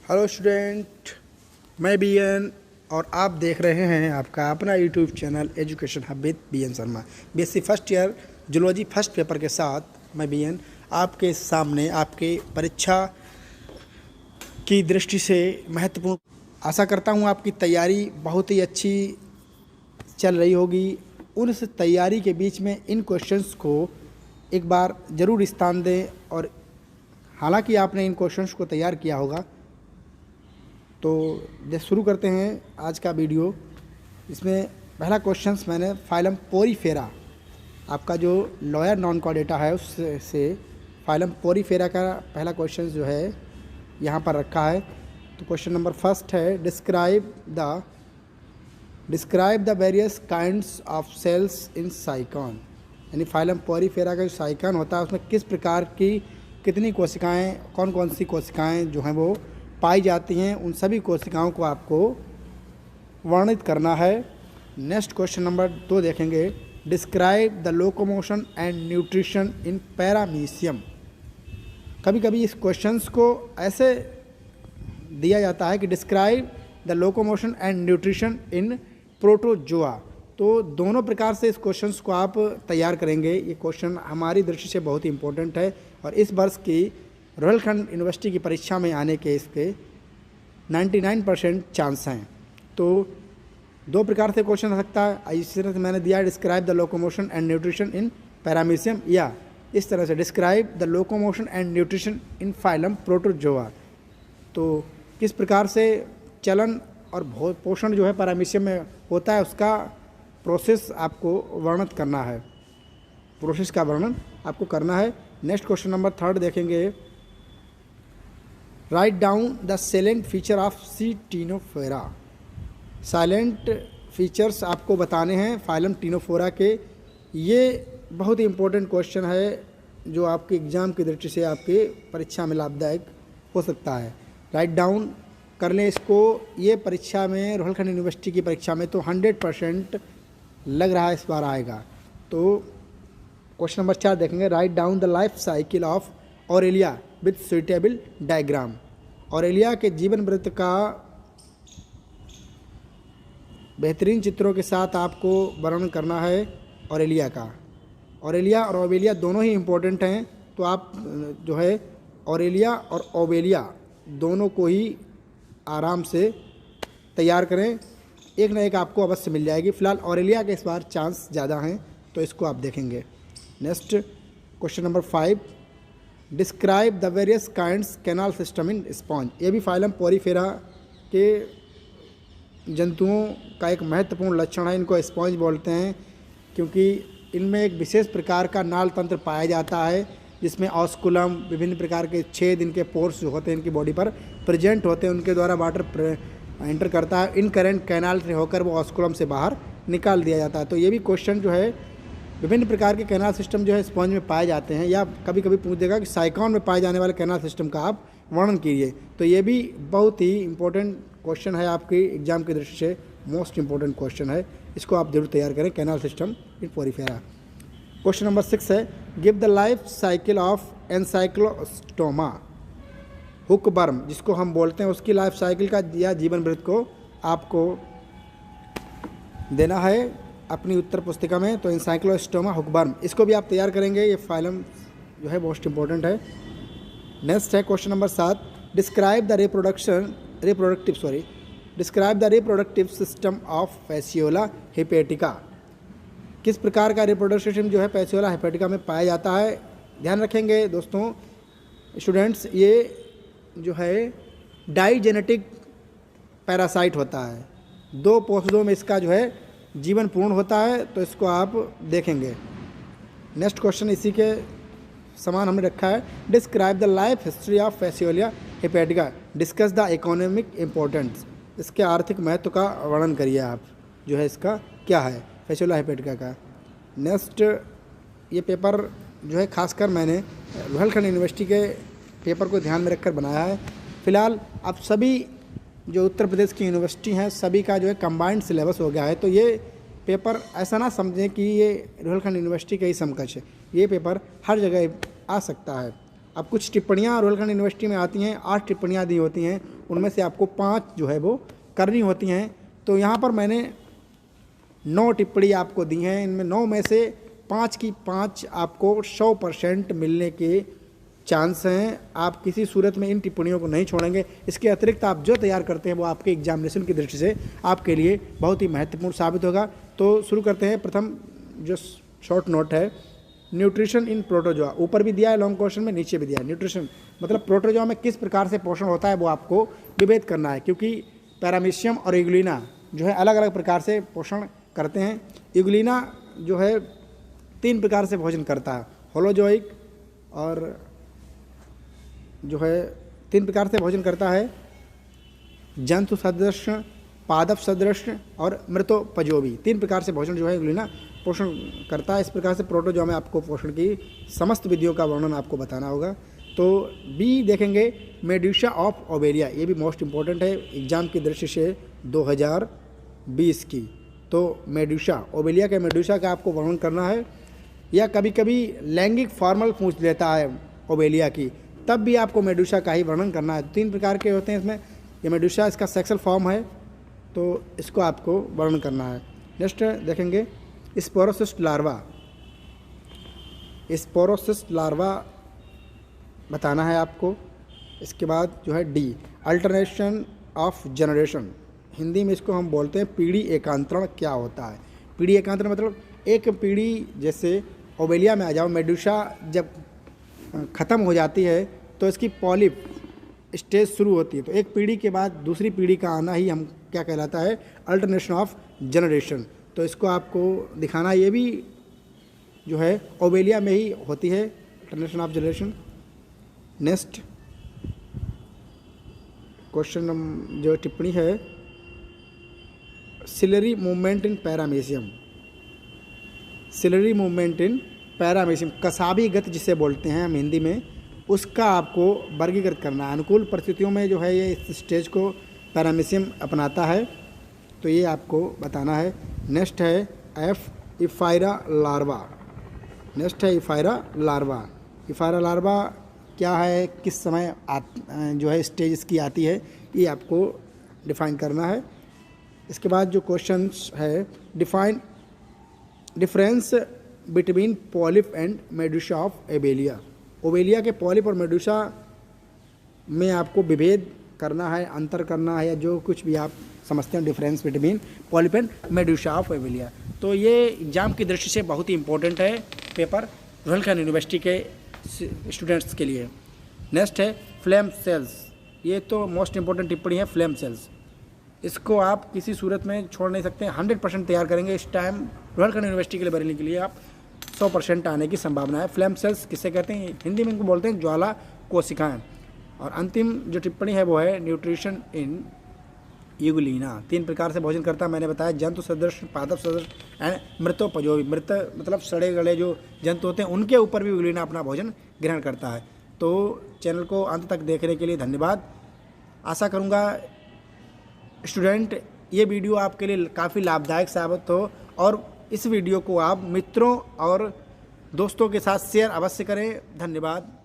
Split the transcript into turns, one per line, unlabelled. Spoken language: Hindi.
हेलो स्टूडेंट, मैं बीएन और आप देख रहे हैं आपका अपना YouTube channel education hub with BN Sharma. BSc first year zoology first paper के साथ मैं बीएन आपके सामने आपके परीक्षा की दृष्टि से महत्वपूर्ण। आशा करता हूं आपकी तैयारी बहुत ही अच्छी चल रही होगी। उस तैयारी के बीच में इन क्वेश्चंस को एक बार ज़रूर स्थान दें और हालांकि आपने इन क्वेश्चंस को तैयार किया होगा। तो शुरू करते हैं आज का वीडियो। इसमें पहला क्वेश्चंस मैंने फाइलम पोरीफेरा, आपका जो लॉयर नॉन कॉर्डेटा है उससे फाइलम पोरीफेरा का पहला क्वेश्चन जो है यहाँ पर रखा है। तो क्वेश्चन नंबर फर्स्ट है, describe the various kinds of cells in Sycon. यानी फाइलम पोरीफेरा का जो साइकॉन होता है उसमें किस प्रकार की कितनी कोशिकाएं, कौन कौन सी कोशिकाएं जो हैं वो पाई जाती हैं, उन सभी कोशिकाओं को आपको वर्णित करना है। नेक्स्ट क्वेश्चन नंबर 2 देखेंगे, describe the locomotion and nutrition in paramecium. कभी कभी इस क्वेश्चंस को ऐसे दिया जाता है कि describe the locomotion and nutrition in protozoa. तो दोनों प्रकार से इस क्वेश्चंस को आप तैयार करेंगे। ये क्वेश्चन हमारी दृष्टि से बहुत ही इम्पोर्टेंट है और इस वर्ष की रोहिलखंड यूनिवर्सिटी की परीक्षा में आने के इसके 99% चांस हैं। तो दो प्रकार से क्वेश्चन आ सकता है। इस तरह से मैंने दिया, describe the locomotion and nutrition in paramecium, या इस तरह से describe the locomotion and nutrition in phylum protozoa. तो किस प्रकार से चलन और पोषण जो है पैरामीशियम में होता है उसका प्रोसेस आपको वर्णित करना है, प्रोसेस का वर्णन आपको करना है। नेक्स्ट क्वेश्चन नंबर 3 देखेंगे, write down the silent feature of Ctenophora. Silent features आपको बताने हैं फाइलम टीनोफोरा के। ये बहुत ही इम्पोर्टेंट क्वेश्चन है जो आपके एग्ज़ाम की दृष्टि से आपके परीक्षा में लाभदायक हो सकता है। राइट डाउन कर लें इसको। ये परीक्षा में रोहिलखंड यूनिवर्सिटी की परीक्षा में तो 100% लग रहा है इस बार आएगा। तो क्वेश्चन नंबर 4 देखेंगे, write down the life cycle of Aurelia with suitable diagram. Aurelia के जीवन वृत्त का बेहतरीन चित्रों के साथ आपको वर्णन करना है ऑरेलिया का। ऑरेलिया और ओबेलिया दोनों ही इम्पोर्टेंट हैं, तो आप जो है ऑरेलिया और ओबेलिया दोनों को ही आराम से तैयार करें। एक ना एक आपको अवश्य मिल जाएगी। फिलहाल ऑरेलिया के इस बार चांस ज़्यादा हैं, तो इसको आप देखेंगे। Next question number 5, describe the various kinds canal system in sponge. ये भी फाइलम पोरीफेरा के जंतुओं का एक महत्वपूर्ण लक्षण है। इनको स्पॉन्ज बोलते हैं क्योंकि इनमें एक विशेष प्रकार का नाल तंत्र पाया जाता है जिसमें ऑस्कुलम, विभिन्न प्रकार के छेद, इनके पोर्स जो होते हैं इनकी बॉडी पर प्रेजेंट होते हैं, उनके द्वारा वाटर एंटर करता है। इन करंट कैनाल से होकर वो ऑस्कुलम से बाहर निकाल दिया जाता है। तो ये भी क्वेश्चन जो है, विभिन्न प्रकार के कैनाल सिस्टम जो है स्पॉन्ज में पाए जाते हैं, या कभी कभी पूछ देगा कि साइकॉन में पाए जाने वाले कैनाल सिस्टम का आप वर्णन कीजिए। तो ये भी बहुत ही इंपॉर्टेंट क्वेश्चन है, आपकी एग्जाम की दृष्टि से मोस्ट इंपॉर्टेंट क्वेश्चन है। इसको आप जरूर तैयार करें, canal system in Porifera. Question number 6 है, give the life cycle of ancylostoma hookworm, जिसको हम बोलते हैं, उसकी लाइफ साइकिल का या जीवन वृत्त को आपको देना है अपनी उत्तर पुस्तिका में। तो एनसाइक्लोस्टोमा हुकवर्म, इसको भी आप तैयार करेंगे। ये फाइलम जो है मोस्ट इंपॉर्टेंट है। नेक्स्ट है question number 7, describe the reproductive system of Fasciola hepatica. किस प्रकार का रिप्रोडक्टिव सिस्टम जो है फैसियोला हेपेटिका में पाया जाता है। ध्यान रखेंगे दोस्तों स्टूडेंट्स, ये जो है डाइजेनेटिक पैरासाइट होता है। 2 पोषदों में इसका जो है जीवन पूर्ण होता है, तो इसको आप देखेंगे। नेक्स्ट क्वेश्चन इसी के समान हमने रखा है, describe the life history of Fasciola hepatica, discuss the economic importance. इसके आर्थिक महत्व का वर्णन करिए आप, जो है इसका क्या है फैसियोला हेपेटिका का। नेक्स्ट, ये पेपर जो है खासकर मैंने रोहिलखंड यूनिवर्सिटी के पेपर को ध्यान में रखकर बनाया है। फ़िलहाल अब सभी जो उत्तर प्रदेश की यूनिवर्सिटी हैं सभी का जो है कंबाइंड सिलेबस हो गया है, तो ये पेपर ऐसा ना समझें कि ये रोहिलखंड यूनिवर्सिटी का ही समकक्ष है। ये पेपर हर जगह आ सकता है। अब कुछ टिप्पणियाँ रोहिलखंड यूनिवर्सिटी में आती हैं, 8 टिप्पणियाँ दी होती हैं, उनमें से आपको 5 जो है वो करनी होती हैं। तो यहाँ पर मैंने 9 टिप्पणी आपको दी हैं, इनमें 9 में से 5 की 5 आपको 100% मिलने के चांस हैं। आप किसी सूरत में इन टिप्पणियों को नहीं छोड़ेंगे। इसके अतिरिक्त आप जो तैयार करते हैं वो आपके एग्जामिनेशन की दृष्टि से आपके लिए बहुत ही महत्वपूर्ण साबित होगा। तो शुरू करते हैं। प्रथम जो शॉर्ट नोट है, न्यूट्रिशन इन प्रोटोजोआ, ऊपर भी दिया है लॉन्ग क्वेश्चन में, नीचे भी दिया है। न्यूट्रिशन मतलब प्रोटोजोआ में किस प्रकार से पोषण होता है वो आपको विभेद करना है, क्योंकि पैरामीशियम और इग्लिना जो है अलग अलग प्रकार से पोषण करते हैं। इग्लिना जो है 3 प्रकार से भोजन करता है, होलोजोइक और जो है 3 प्रकार से भोजन करता है, जंतु सदृश, पादप सदृश और मृतोपयोगी। 3 प्रकार से भोजन जो है इग्लिना पोषण करता है। इस प्रकार से प्रोटोजोआ में आपको पोषण की समस्त विधियों का वर्णन आपको बताना होगा। तो बी देखेंगे, मेडुसा ऑफ ओबेलिया, ये भी मोस्ट इम्पॉर्टेंट है एग्जाम की दृष्टि से 2020 की। तो मेडुसा ओबेलिया के मेडुसा का आपको वर्णन करना है, या कभी कभी लैंगिक फॉर्मल पूछ लेता है ओबेलिया की, तब भी आपको मेडुसा का ही वर्णन करना है। 3 प्रकार के होते हैं इसमें, ये मेडुसा इसका सेक्सुअल फॉर्म है, तो इसको आपको वर्णन करना है। नेक्स्ट देखेंगे स्पोरोसिस्ट लार्वा, स्पोरोसिस्ट लार्वा बताना है आपको। इसके बाद जो है D, alternation of generation, Hindi में इसको हम बोलते हैं पीढ़ी एकांतरण क्या होता है। पीढ़ी एकांतरण मतलब एक पीढ़ी, जैसे ओबेलिया में आ जाओ, मेडुसा जब ख़त्म हो जाती है तो इसकी पॉलिप स्टेज शुरू होती है, तो एक पीढ़ी के बाद दूसरी पीढ़ी का आना ही हम क्या कहलाता है, अल्टरनेशन ऑफ जनरेशन। तो इसको आपको दिखाना, ये भी जो है ओबेलिया में ही होती है, alternation of generation. Next question जो टिप्पणी है, ciliary movement in paramecium, ciliary movement in paramecium, कसाबी गति जिसे बोलते हैं हम हिंदी में, उसका आपको वर्गीकृत करना है। अनुकूल परिस्थितियों में जो है ये इस स्टेज को पैरामीशियम अपनाता है, तो ये आपको बताना है। नेक्स्ट है एफ, इफायरा लार्वा, नेक्स्ट है इफायरा लार्वा। इफायरा लार्वा क्या है, किस समय जो है स्टेज इसकी आती है, ये आपको डिफाइन करना है। इसके बाद जो क्वेश्चंस है, define difference between polyp and Medusa of Obelia, Obelia के पॉलिप और मेडुसा में आपको विभेद करना है, अंतर करना है, या जो कुछ भी आप समझते हैं difference between polyp and Medusa of Obelia. तो ये एग्जाम की दृष्टि से बहुत ही इंपॉर्टेंट है पेपर रोहिलखंड यूनिवर्सिटी के स्टूडेंट्स के लिए। नेक्स्ट है फ्लेम सेल्स, ये तो मोस्ट इंपॉर्टेंट टिप्पणी है फ्लेम सेल्स, इसको आप किसी सूरत में छोड़ नहीं सकते, 100% तैयार करेंगे। इस टाइम रोहिलखंड यूनिवर्सिटी के लिए बरेली के लिए आप 100% आने की संभावना है। फ्लेम सेल्स किसे कहते हैं, हिंदी में इनको बोलते हैं ज्वाला कोशिकाएं। और अंतिम जो टिप्पणी है वो है न्यूट्रिशन इन यूगुलिना, 3 प्रकार से भोजन करता है, मैंने बताया, जंतु सदृश, पादप सदृश एंड मृतोपयोगी, मृत मतलब सड़े गले जो जंतु होते हैं उनके ऊपर भी यूगुलिना अपना भोजन ग्रहण करता है। तो चैनल को अंत तक देखने के लिए धन्यवाद। आशा करूँगा स्टूडेंट ये वीडियो आपके लिए काफ़ी लाभदायक साबित हो, और इस वीडियो को आप मित्रों और दोस्तों के साथ शेयर अवश्य करें। धन्यवाद।